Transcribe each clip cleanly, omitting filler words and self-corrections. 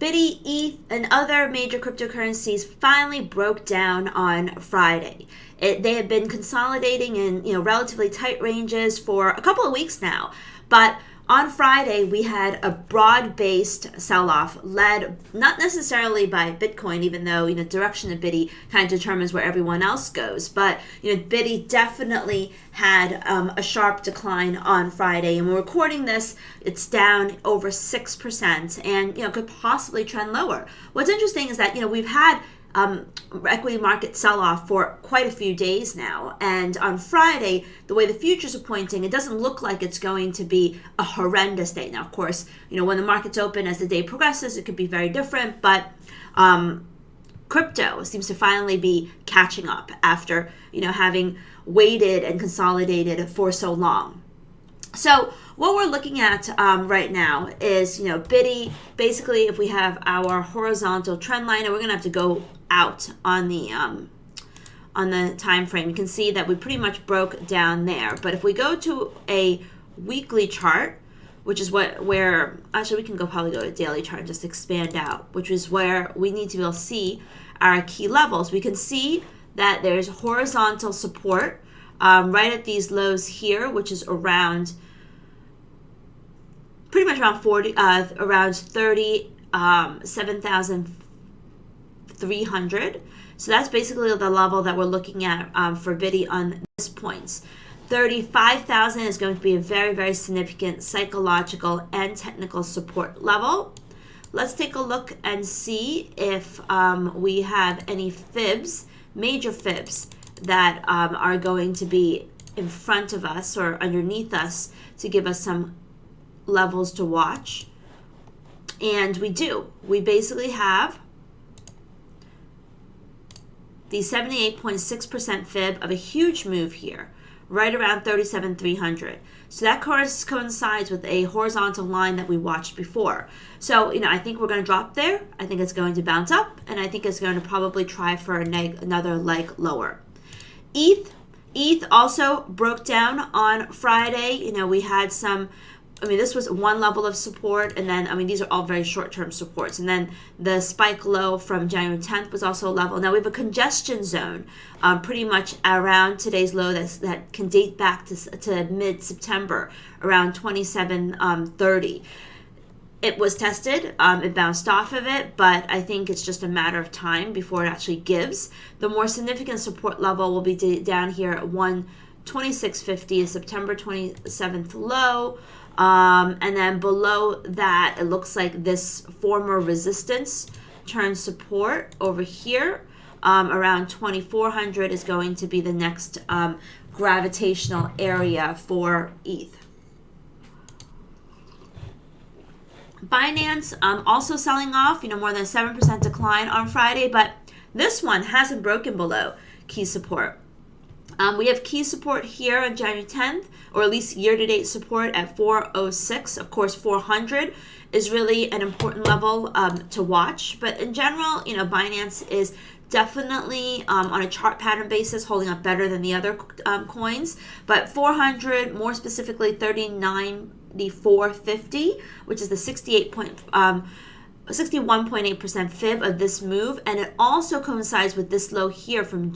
Biddy, ETH, and other major cryptocurrencies finally broke down on Friday. They had been consolidating in relatively tight ranges for a couple of weeks now, but on Friday, we had a broad-based sell-off led not necessarily by Bitcoin, even though direction of Biddy kind of determines where everyone else goes. But Biddy definitely had a sharp decline on Friday, and we're recording this. It's down over 6%, and could possibly trend lower. What's interesting is that we've had equity market sell-off for quite a few days now, and on Friday, the way the futures are pointing, it doesn't look like it's going to be a horrendous day. Now, of course, when the markets open as the day progresses, it could be very different, but crypto seems to finally be catching up after having waited and consolidated for so long. So what we're looking at right now is, Biddy, basically if we have our horizontal trend line, and we're going to have to go out on the time frame, you can see that we pretty much broke down there. But if we go to a weekly chart, which is where actually we can probably go to daily chart and just expand out, which is where we need to be able to see our key levels. We can see that there's horizontal support right at these lows here, which is around pretty much around 37,300. So that's basically the level that we're looking at for Biddy on this point. 35,000 is going to be a very, very significant psychological and technical support level. Let's take a look and see if we have any fibs, major fibs, that are going to be in front of us or underneath us to give us some levels to watch. And we do. We basically have the 78.6% fib of a huge move here, right around 37,300. So that coincides with a horizontal line that we watched before. So, I think we're going to drop there. I think it's going to bounce up, and I think it's going to probably try for another leg lower. ETH also broke down on Friday. We had some, this was one level of support, and then, these are all very short-term supports. And then the spike low from January 10th was also a level. Now we have a congestion zone pretty much around today's low that can date back to mid-September, around 27.30. It was tested, it bounced off of it, but I think it's just a matter of time before it actually gives. The more significant support level will be down here at 126.50, September 27th low. And then below that, it looks like this former resistance turns support over here. Around 2,400 is going to be the next gravitational area for ETH. Binance also selling off, more than a 7% decline on Friday, but this one hasn't broken below key support. We have key support here on January 10th, or at least year-to-date support at 406. Of course, 400 is really an important level to watch. But in general, Binance is definitely on a chart pattern basis holding up better than the other coins. But 400, more specifically 39.450, which is the 61.8% fib of this move, and it also coincides with this low here from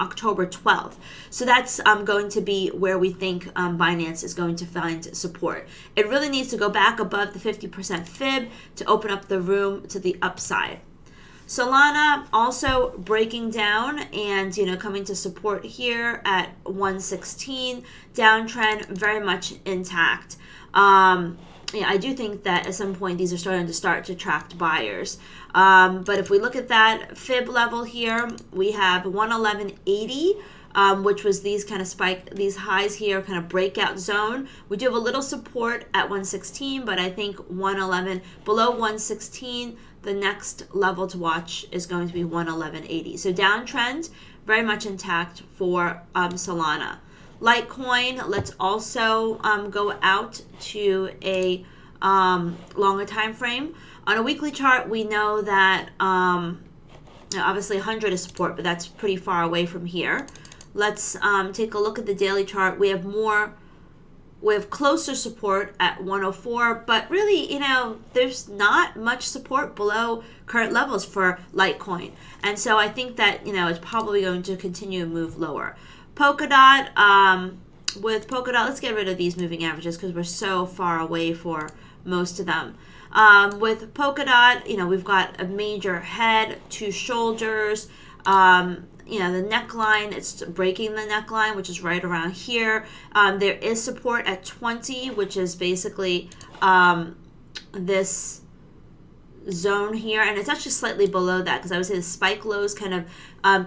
October 12th. So that's going to be where we think Binance is going to find support. It really needs to go back above the 50% fib to open up the room to the upside. Solana also breaking down and coming to support here at 116. Downtrend very much intact. I do think that at some point these are starting to attract buyers. But if we look at that fib level here, we have 111.80, which was these highs here, kind of breakout zone. We do have a little support at 116, but I think 111, below 116, the next level to watch is going to be 111.80. So downtrend, very much intact for Solana. Litecoin, let's also go out to a longer time frame. On a weekly chart, we know that obviously 100 is support, but that's pretty far away from here. Let's take a look at the daily chart. We have more with closer support at 104, but really, there's not much support below current levels for Litecoin. And so I think that, it's probably going to continue to move lower. Polkadot, with Polkadot, let's get rid of these moving averages because we're so far away for most of them. With Polkadot, we've got a major head, two shoulders, the neckline, it's breaking the neckline, which is right around here. There is support at 20, which is basically this zone here, and it's actually slightly below that because I would say the spike lows kind of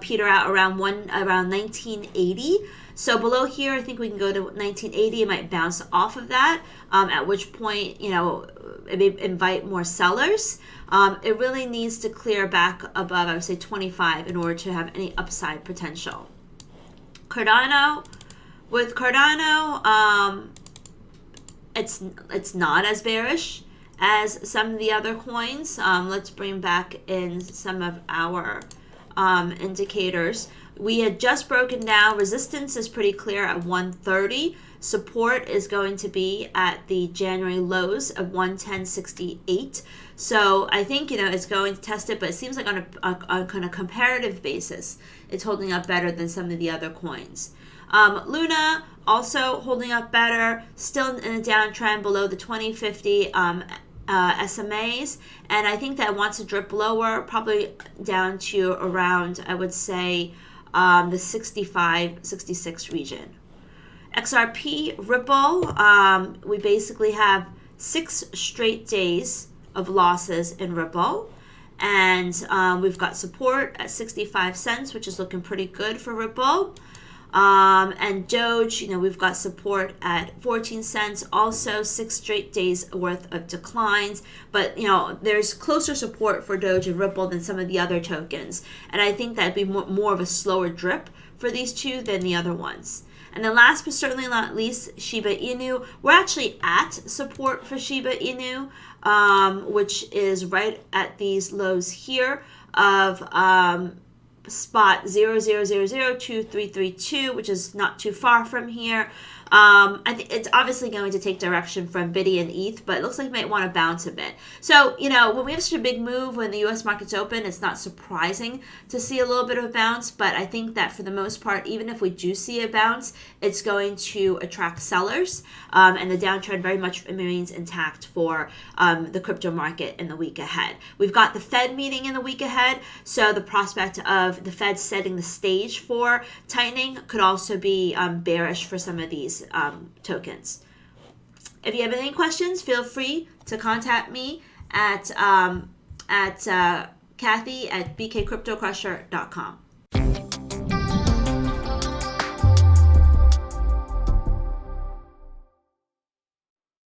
peter out around 1980. So below here, I think we can go to 1980. It might bounce off of that, at which point, it may invite more sellers. It really needs to clear back above, I would say, 25 in order to have any upside potential. Cardano, with Cardano, it's not as bearish as some of the other coins. Let's bring back in some of our indicators. We had just broken down. Resistance is pretty clear at 130. Support is going to be at the January lows of 110.68. So I think, it's going to test it, but it seems like on a kind of comparative basis, it's holding up better than some of the other coins. Luna also holding up better, still in a downtrend below the 2050 SMAs, and I think that it wants to drip lower, probably down to around, I would say, the 65, 66 region. XRP, Ripple, we basically have 6 straight days of losses in Ripple, and we've got support at 65 cents, which is looking pretty good for Ripple. And Doge, we've got support at 14 cents, also 6 straight days worth of declines. But, there's closer support for Doge and Ripple than some of the other tokens. And I think that'd be more of a slower drip for these two than the other ones. And then last but certainly not least, Shiba Inu. We're actually at support for Shiba Inu, which is right at these lows here of spot 0.00023332, which is not too far from here. I think it's obviously going to take direction from BIDI and ETH, but it looks like it might want to bounce a bit. So, when we have such a big move when the U.S. market's open, it's not surprising to see a little bit of a bounce, but I think that for the most part, even if we do see a bounce, it's going to attract sellers, and the downtrend very much remains intact for the crypto market in the week ahead. We've got the Fed meeting in the week ahead, so the prospect of the Fed setting the stage for tightening could also be bearish for some of these tokens. If you have any questions, feel free to contact me at Kathy at bkcryptocrusher.com.